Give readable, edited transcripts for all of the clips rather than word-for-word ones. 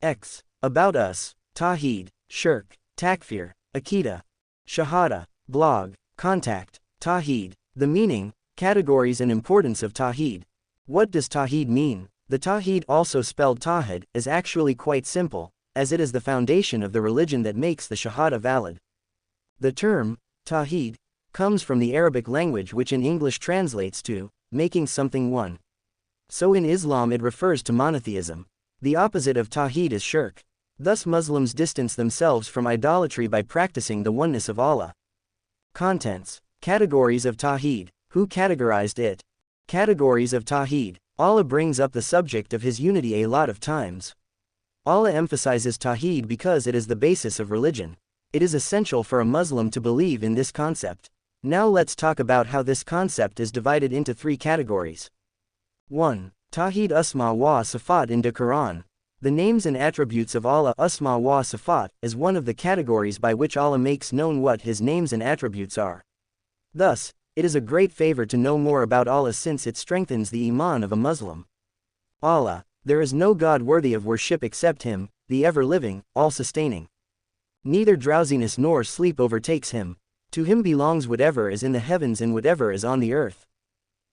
X. About us, Tawheed, Shirk, Takfir, Akida, Shahada, Blog, Contact, Tawheed. The meaning, categories and importance of Tawheed. What does Tawheed mean? The Tawheed, also spelled Tawhid, is actually quite simple, as it is the foundation of the religion that makes the Shahada valid. The term, Tawheed, comes from the Arabic language, which in English translates to making something one. So in Islam it refers to monotheism. The opposite of Tawheed is shirk. Thus Muslims distance themselves from idolatry by practicing the oneness of Allah. Contents. Categories of Tawheed. Who categorized it? Categories of Tawheed. Allah brings up the subject of His unity a lot of times. Allah emphasizes Tawheed because it is the basis of religion. It is essential for a Muslim to believe in this concept. Now let's talk about how this concept is divided into 3 categories. 1. Tawheed Asma wa Sifat in the Quran. The names and attributes of Allah, Asma wa Sifat, is one of the categories by which Allah makes known what His names and attributes are. Thus, it is a great favor to know more about Allah, since it strengthens the iman of a Muslim. Allah, there is no God worthy of worship except Him, the ever-living, all-sustaining. Neither drowsiness nor sleep overtakes Him. To Him belongs whatever is in the heavens and whatever is on the earth.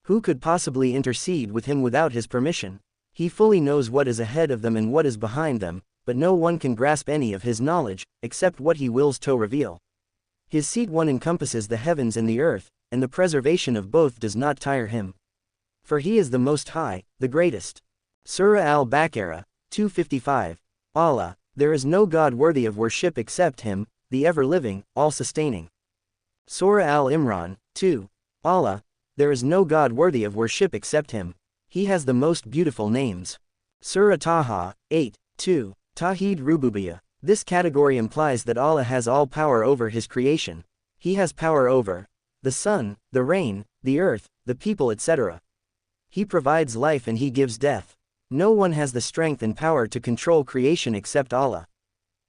Who could possibly intercede with Him without His permission? He fully knows what is ahead of them and what is behind them, but no one can grasp any of His knowledge, except what He wills to reveal. His seat one encompasses the heavens and the earth, and the preservation of both does not tire Him. For He is the Most High, the Greatest. Surah Al-Baqarah, 255. Allah, there is no God worthy of worship except Him, the ever-living, all-sustaining. Surah Al-Imran, 2. Allah, there is no God worthy of worship except Him. He has the most beautiful names. Surah Taha, 8. 2. Tawheed Rububiyyah. This category implies that Allah has all power over His creation. He has power over the sun, the rain, the earth, the people, etc. He provides life and He gives death. No one has the strength and power to control creation except Allah.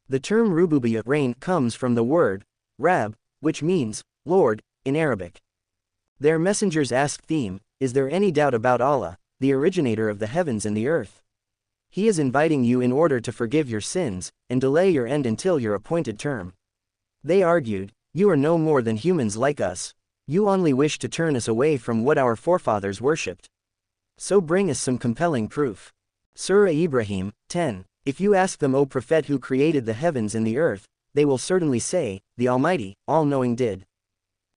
The term Rububiyyah, reign, comes from the word Rab, which means Lord, in Arabic. Their messengers asked them, is there any doubt about Allah, the originator of the heavens and the earth? He is inviting you in order to forgive your sins, and delay your end until your appointed term. They argued, you are no more than humans like us. You only wish to turn us away from what our forefathers worshipped. So bring us some compelling proof. Surah Ibrahim, 10. If you ask them, O Prophet, who created the heavens and the earth, they will certainly say, the Almighty, all-knowing did.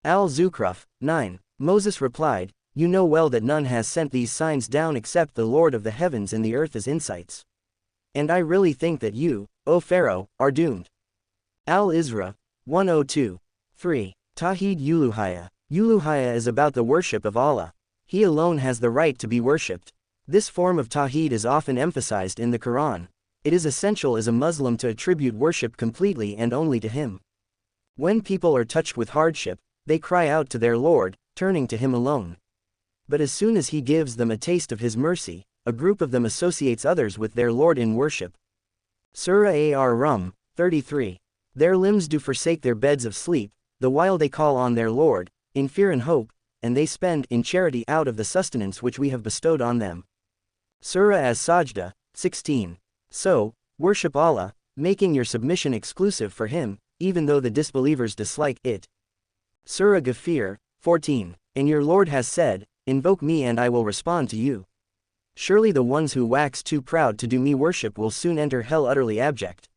Al-Zukhruf, 9. Moses replied, you know well that none has sent these signs down except the Lord of the heavens and the earth as insights. And I really think that you, O Pharaoh, are doomed. Al-Isra, 102. 3. Tawheed Uluhiyya. Uluhiyya is about the worship of Allah. He alone has the right to be worshipped. This form of Tawheed is often emphasized in the Quran. It is essential as a Muslim to attribute worship completely and only to Him. When people are touched with hardship, they cry out to their Lord, turning to Him alone. But as soon as He gives them a taste of His mercy, a group of them associates others with their Lord in worship. Surah Ar-Rum, 33. Their limbs do forsake their beds of sleep, the while they call on their Lord, in fear and hope, and they spend in charity out of the sustenance which we have bestowed on them. Surah As-Sajdah, 16. So, worship Allah, making your submission exclusive for Him, even though the disbelievers dislike it. Surah Ghafir, 14. And your Lord has said, invoke me and I will respond to you. Surely the ones who wax too proud to do me worship will soon enter hell utterly abject.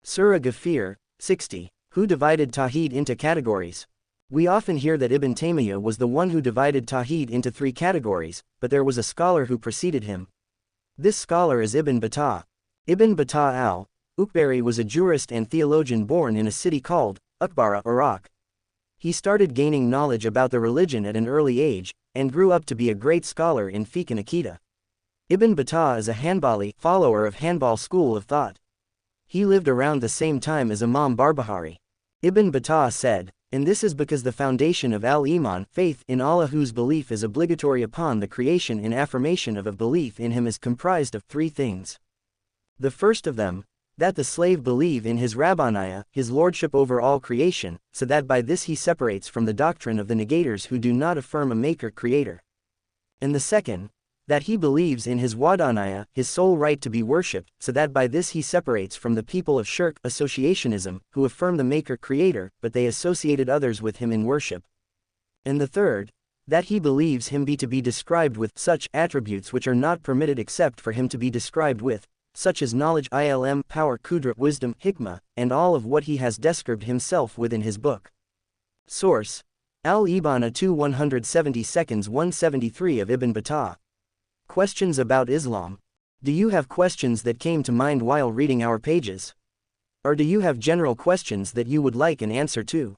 Surah Ghafir, 60. Who divided Tawheed into categories? We often hear that Ibn Taymiyyah was the one who divided Tawheed into 3 categories, but there was a scholar who preceded him. This scholar is Ibn Battah. Ibn Battah al-Ukbari was a jurist and theologian born in a city called Uqbara, Iraq. He started gaining knowledge about the religion at an early age, and grew up to be a great scholar in fiqh and Aqidah. Ibn Battah is a Hanbali, follower of Hanbal school of thought. He lived around the same time as Imam Barbahari. Ibn Battah said, and this is because the foundation of al-Iman, faith in Allah, whose belief is obligatory upon the creation and affirmation of a belief in Him, is comprised of 3 things. The first of them, that the slave believe in his Rabbaniyah, His lordship over all creation, so that by this he separates from the doctrine of the negators who do not affirm a maker-creator. And the second, That he believes in his Wadanaya, his sole right to be worshipped, so that by this he separates from the people of shirk, associationism, who affirm the Maker-Creator, but they associated others with him in worship. And the third, that he believes him to be described with such attributes which are not permitted except for him to be described with, such as knowledge, ilm, power, kudrat, wisdom, hikmah, and all of what he has described himself within his book. Source: Al-Ibana 2 170 seconds 173 of Ibn Battah. Questions about Islam. Do you have questions that came to mind while reading our pages? Or do you have general questions that you would like an answer to?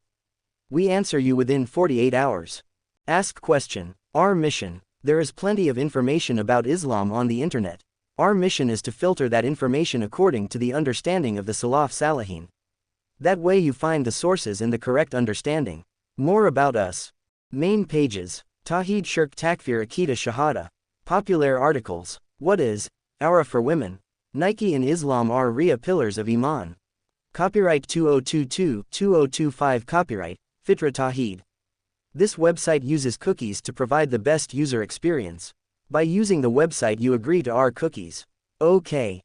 We answer you within 48 hours. Ask question. Our mission. There is plenty of information about Islam on the internet. Our mission is to filter that information according to the understanding of the Salaf Salihin. That way you find the sources and the correct understanding. More about us. Main pages. Tawheed, Shirk, Takfir, Aqidah, Shahada. Popular articles. What is Aura for women? Nike and Islam are Riyah pillars of Iman. Copyright 2022-2025. Copyright Fitra Tawheed. This website uses cookies to provide the best user experience. By using the website you agree to our cookies. Okay.